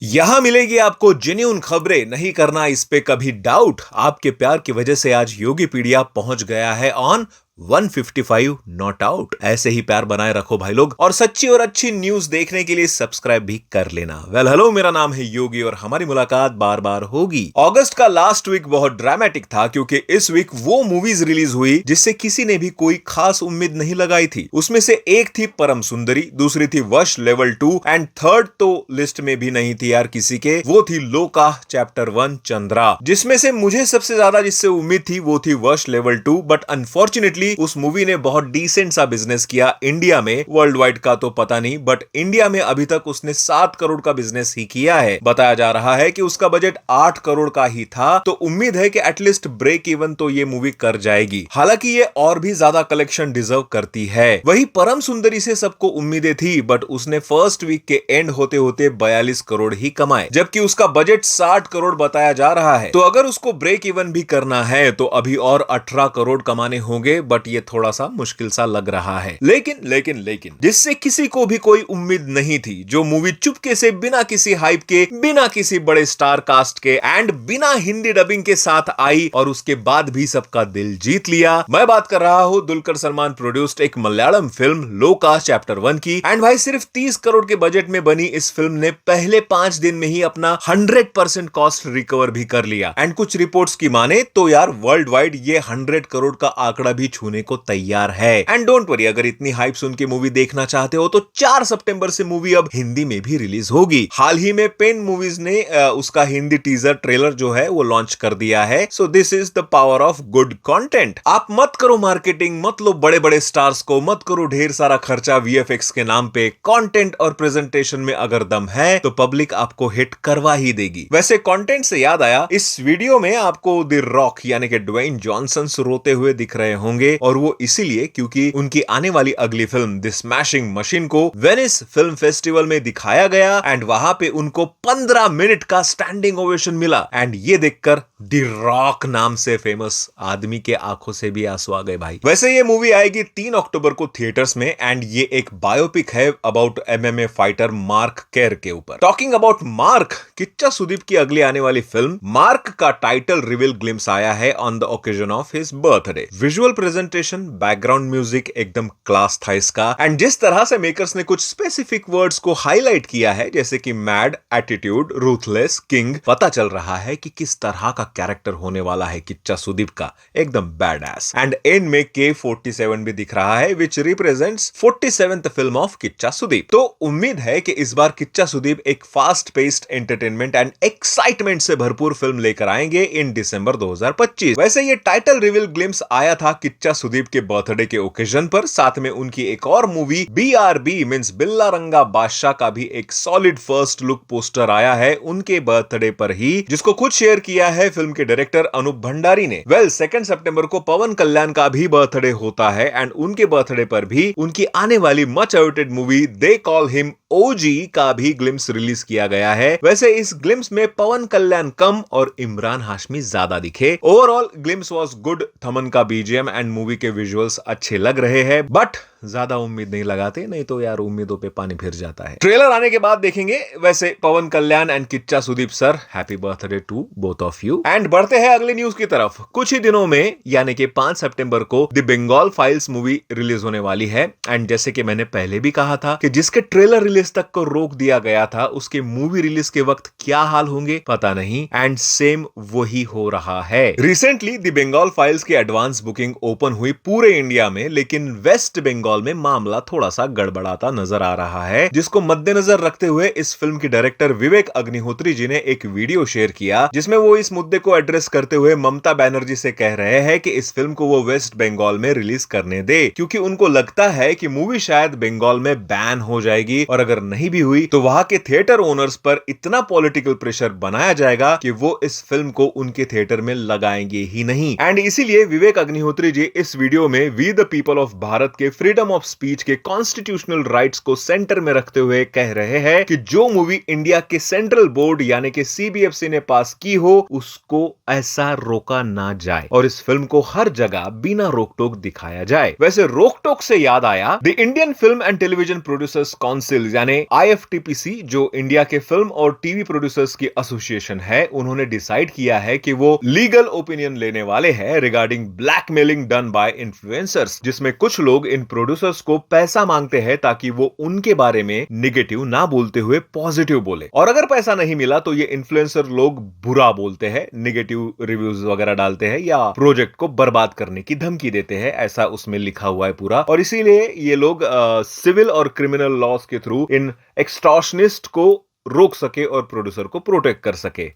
यहां मिलेगी आपको जेन्युइन खबरें, नहीं करना इस पे कभी डाउट। आपके प्यार की वजह से आज योगी पीडिया पहुंच गया है ऑन 155 नॉट आउट। ऐसे ही प्यार बनाए रखो भाई लोग, और सच्ची और अच्छी न्यूज देखने के लिए सब्सक्राइब भी कर लेना। वेल हेलो, मेरा नाम है योगी और हमारी मुलाकात बार बार होगी। अगस्त का लास्ट वीक बहुत ड्रामेटिक था क्योंकि इस वीक वो मूवीज रिलीज हुई जिससे किसी ने भी कोई खास उम्मीद नहीं लगाई थी। उसमें से एक थी परम सुंदरी, दूसरी थी वश लेवल 2 एंड थर्ड तो लिस्ट में भी नहीं थी यार किसी के, वो थी लोका चैप्टर 1 चंद्रा। जिसमें से मुझे सबसे ज्यादा जिससे उम्मीद थी वो थी वश लेवल 2, बट अनफॉर्चुनेटली उस मूवी ने बहुत डिसेंट सा बिजनेस किया इंडिया में। वर्ल्ड वाइड का तो पता नहीं, बट इंडिया में अभी तक उसने 7 करोड़ का बिजनेस ही किया है। बताया जा रहा है कि उसका बजट 8 करोड़ का ही था, तो उम्मीद है कि एटलीस्ट ब्रेक इवन तो ये मूवी कर जाएगी। हालांकि ये और भी ज्यादा कलेक्शन डिजर्व करती है। वही परम सुंदरी से सबको उम्मीदें थी, बट उसने फर्स्ट वीक के एंड होते होते 42 करोड़ ही कमाए, जबकि उसका बजट 60 करोड़ बताया जा रहा है। तो अगर उसको ब्रेक इवन भी करना है तो अभी और 18 करोड़ कमाने होंगे, बट ये थोड़ा सा मुश्किल सा लग रहा है। लेकिन जिससे किसी को भी कोई उम्मीद नहीं थी, जो मूवी चुपके से बिना किसी हाइप के, बिना किसी बड़े स्टार कास्ट के एंड बिना हिंदी डबिंग के साथ आई और उसके बाद भी सबका दिल जीत लिया। मैं बात कर रहा हूं दुलकर सलमान प्रोड्यूस्ड एक मलयालम फिल्म लोका चैप्टर 1 की। एंड भाई सिर्फ 30 करोड़ के बजट में बनी इस फिल्म ने पहले 5 दिन में ही अपना 100% कॉस्ट रिकवर भी कर लिया। एंड कुछ रिपोर्ट्स की माने तो यार वर्ल्ड वाइड ये 100 करोड़ का आंकड़ा भी छूने को तैयार है। एंड डोंट वरी, अगर इतनी हाइप सुन के मूवी देखना चाहते हो तो 4 सितंबर से मूवी अब हिंदी में भी रिलीज होगी। हाल ही में पेन मूवीज ने उसका हिंदी टीजर ट्रेलर जो है वो लॉन्च कर दिया है। So this is the power of good content. आप मत करो मार्केटिंग, मत लो बड़े बड़े स्टार्स को, मत करो ढेर सारा खर्चा वीएफएक्स के नाम पे। कंटेंट और प्रेजेंटेशन में अगर दम है तो पब्लिक आपको हिट करवा ही देगी। वैसे कंटेंट से याद आया, इस वीडियो में आपको द रॉक यानी कि ड्वेन जॉनसन रोते हुए दिख रहे होंगे, और वो इसीलिए क्योंकि उनकी आने वाली अगली फिल्म द स्मैशिंग मशीन को वेनिस फिल्म फेस्टिवल में दिखाया गया एंड वहां पे उनको 15 मिनट का स्टैंडिंग ओवेशन मिला। एंड ये देखकर द रॉक नाम से फेमस आदमी के आंखों से भी आंसू आ गए भाई। वैसे ये मूवी आएगी 3 अक्टूबर को थिएटर्स में एंड ये एक बायोपिक है अबाउट एमएमए फाइटर मार्क केर के ऊपर। Talking about Mark, Kichcha Sudeep की अगली आने वाली फिल्म मार्क का टाइटल रिवील ग्लिम्स आया है on the occasion of his birthday. Visual presentation, background music एकदम क्लास था इसका। एंड जिस तरह से मेकर्स ने कुछ स्पेसिफिक वर्ड्स को हाईलाइट किया है, जैसे कि मैड, एटीट्यूड, रूथलेस, किंग, पता चल रहा है कि किस तरह का कैरेक्टर होने वाला है किच्चा सुदीप का, एकदम बैडएस। एंड एंड में K47 भी दिख रहा है which represents 47th film of Kichcha Sudeep. तो उम्मीद है कि इस बार किच्चा सुदीप एक fast paced entertainment and excitement से भरपूर फिल्म लेकर आएंगे इन दिसंबर 2025। वैसे ये टाइटल रिवील ग्लिम्स आया था किच्चा सुदीप के बर्थडे के ओकेजन पर। साथ में उनकी एक और मूवी BRB मींस बिल्ला रंगा बादशाह का भी एक सॉलिड फर्स्ट लुक पोस्टर आया है उनके बर्थडे पर ही, जिसको खुद शेयर किया है फिल्म के डायरेक्टर अनूप भंडारी ने। वेल 2 सितंबर को पवन कल्याण का भी बर्थडे होता है एंड उनके बर्थडे पर भी उनकी आने वाली much awaited movie they call him OG का भी ग्लिम्स रिलीज किया गया है। वैसे इस ग्लिम्स में पवन कल्याण कम और इमरान हाशमी ज्यादा दिखे। Overall glimpse was good. Thaman का BGM एंड मूवी के विजुअल्स अच्छे लग रहे हैं, बट ज्यादा उम्मीद नहीं लगाते, नहीं तो यार उम्मीदों पे पानी फिर जाता है। ट्रेलर आने के बाद देखेंगे। वैसे Pawan Kalyan and Kichcha Sudeep sir, happy birthday to both of you. And बढ़ते हैं अगली न्यूज की तरफ। कुछ ही दिनों में यानी कि 5 सितंबर को the Bengal Files movie release होने वाली है। एंड जैसे कि मैंने पहले भी कहा था कि जिसके ट्रेलर रिलीज तक को रोक दिया गया था, उसके मूवी रिलीज के वक्त क्या हाल होंगे पता नहीं। एंड सेम वही हो रहा है। रिसेंटली द बंगाल फाइल्स की एडवांस बुकिंग ओपन हुई पूरे इंडिया में, लेकिन वेस्ट बंगाल में मामला थोड़ा सा गड़बड़ाता नजर आ रहा है, जिसको मद्देनजर रखते हुए इस फिल्म के डायरेक्टर विवेक अग्निहोत्री जी ने एक वीडियो शेयर किया, जिसमें वो इस मुद्दे को एड्रेस करते हुए ममता बनर्जी से कह रहे हैं कि इस फिल्म को वो वेस्ट बंगाल में रिलीज करने दे, क्योंकि उनको लगता है कि मूवी शायद बंगाल में बैन हो जाएगी, और अगर नहीं भी हुई तो वहां के थिएटर ओनर्स पर इतना पॉलिटिकल प्रेशर बनाया जाएगा कि वो इस फिल्म को उनके थिएटर में लगाएंगे ही नहीं। एंड इसीलिए विवेक अग्निहोत्री जी इस वीडियो में we the people of Bharat के फ्रीडम ऑफ स्पीच के कॉन्स्टिट्यूशनल राइट्स को सेंटर में रखते हुए कह रहे हैं कि जो मूवी इंडिया के सेंट्रल बोर्ड यानी कि CBFC ने पास की हो, उसको को ऐसा रोका ना जाए और इस फिल्म को हर जगह बिना रोक टोक दिखाया जाए। वैसे रोक टोक से याद आया, the Indian film and television producers council यानी IFTPC, जो इंडिया के फिल्म और टीवी प्रोड्यूसर्स की एसोसिएशन है, उन्होंने डिसाइड किया है कि वो लीगल ओपिनियन लेने वाले हैं regarding blackmailing done by influencers, जिसमें कुछ लोग इन प्रोड्यूसर्स को पैसा मांगते हैं ताकि वो उनके बारे में निगेटिव ना बोलते हुए पॉजिटिव बोले, और अगर पैसा नहीं मिला तो ये इन्फ्लुएंसर लोग बुरा बोलते हैं, निगेटिव रिव्यूज वगैरह डालते हैं या प्रोजेक्ट को बर्बाद करने की धमकी देते हैं, ऐसा उसमें लिखा हुआ है पूरा। और इसीलिए ये लोग सिविल और क्रिमिनल लॉज के थ्रू इन एक्सटॉर्शनिस्ट को रोक सके और प्रोड्यूसर को प्रोटेक्ट कर सके।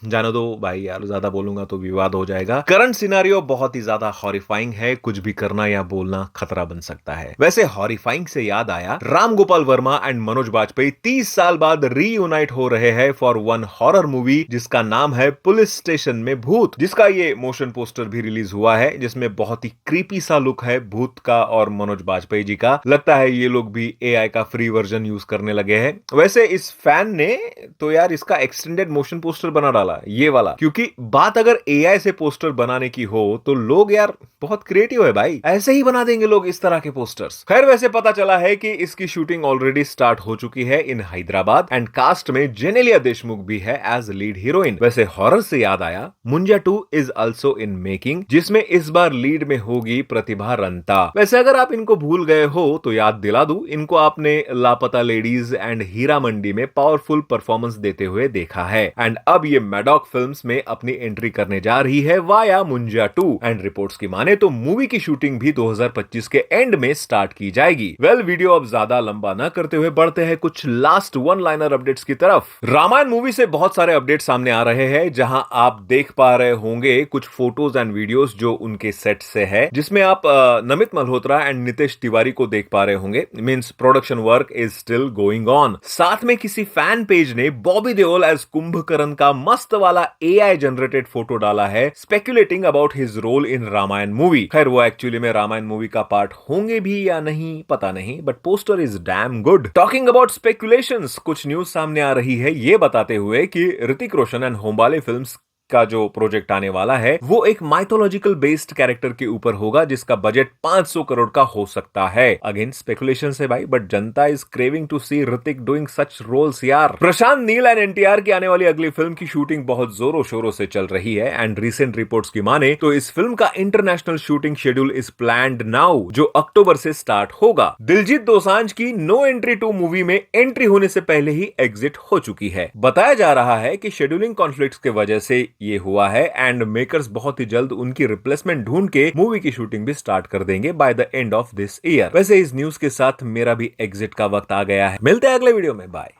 जानो दो भाई यार, ज्यादा बोलूंगा तो विवाद हो जाएगा। करंट सिनारियो बहुत ही ज्यादा हॉरिफाइंग है, कुछ भी करना या बोलना खतरा बन सकता है। वैसे हॉरिफाइंग से याद आया, राम गोपाल वर्मा एंड मनोज बाजपेयी 30 साल बाद रीयूनाइट हो रहे हैं फॉर वन हॉरर मूवी जिसका नाम है पुलिस स्टेशन में भूत, जिसका ये मोशन पोस्टर भी रिलीज हुआ है, जिसमें बहुत ही क्रीपी सा लुक है भूत का और मनोज बाजपेयी जी का। लगता है ये लोग भी AI का फ्री वर्जन यूज करने लगे हैं। वैसे इस फैन ने तो यार इसका एक्सटेंडेड मोशन पोस्टर बना डाला, ये वाला, क्योंकि बात अगर AI से पोस्टर बनाने की हो तो लोग यार बहुत क्रिएटिव है भाई, ऐसे ही बना देंगे लोग इस तरह के पोस्टर्स। खैर, वैसे पता चला है कि इसकी शूटिंग ऑलरेडी स्टार्ट हो चुकी है इन हैदराबाद एंड कास्ट में जेनेलिया देशमुख भी है एज लीड हीरोइन। वैसे हॉरर से याद आया, मुंजा 2 इज ऑल्सो इन मेकिंग, जिसमें इस बार लीड में होगी प्रतिभा रंता। वैसे अगर आप इनको भूल गए हो तो याद दिला दूं, इनको आपने लापता लेडीज एंड हीरा मंडी में पावरफुल परफॉर्मेंस देते हुए देखा है एंड अब ये मैडॉक फिल्म्स में अपनी एंट्री करने जा रही है वाया मुंजा 2 एंड रिपोर्ट्स की माने तो मूवी की शूटिंग भी 2025 के एंड में स्टार्ट की जाएगी। वेल, वीडियो अब ज्यादा लंबा न करते हुए बढ़ते हैं कुछ लास्ट वन लाइनर अपडेट्स की तरफ। रामायण मूवी से बहुत सारे अपडेट सामने आ रहे हैं, जहां आप देख पा रहे होंगे कुछ फोटोज एंड वीडियोस जो उनके सेट से है, जिसमें आप नमित मल्होत्रा एंड नितेश तिवारी को देख पा रहे होंगे। Means production work is still going on. साथ में किसी फैन पेज ने बॉबी देओल एज कुंभकर्ण का मस्त वाला AI जनरेटेड फोटो डाला है, speculating about his role in Ramayan movie. खैर, वो एक्चुअली में रामायण मूवी का पार्ट होंगे भी या नहीं पता नहीं, but poster is damn good. Talking about speculations, कुछ न्यूज सामने आ रही है ये बताते हुए कि ऋतिक रोशन एंड होमबाले फिल्म्स का जो प्रोजेक्ट आने वाला है वो एक माइथोलॉजिकल बेस्ड कैरेक्टर के ऊपर होगा, जिसका बजट 500 करोड़ का हो सकता है। अगेन स्पेकुलेशन है भाई, बट जनता is craving to see Hrithik doing such roles यार। प्रशांत नील एंड NTR की आने वाली अगली फिल्म की शूटिंग बहुत जोरों शोरों से चल रही है एंड रिसेंट रिपोर्ट्स की माने तो इस फिल्म का international shooting schedule is planned now, जो अक्टूबर से स्टार्ट होगा। दिलजीत दोसांझ की नो एंट्री 2 मूवी में एंट्री होने से पहले ही एग्जिट हो चुकी है। बताया जा रहा है कि शेड्यूलिंग कॉन्फ्लिक्ट्स की वजह से ये हुआ है एंड मेकर्स बहुत ही जल्द उनकी रिप्लेसमेंट ढूंढ के मूवी की शूटिंग भी स्टार्ट कर देंगे by the end of this year. वैसे इस न्यूज के साथ मेरा भी एग्जिट का वक्त आ गया है। मिलते हैं अगले वीडियो में, बाय।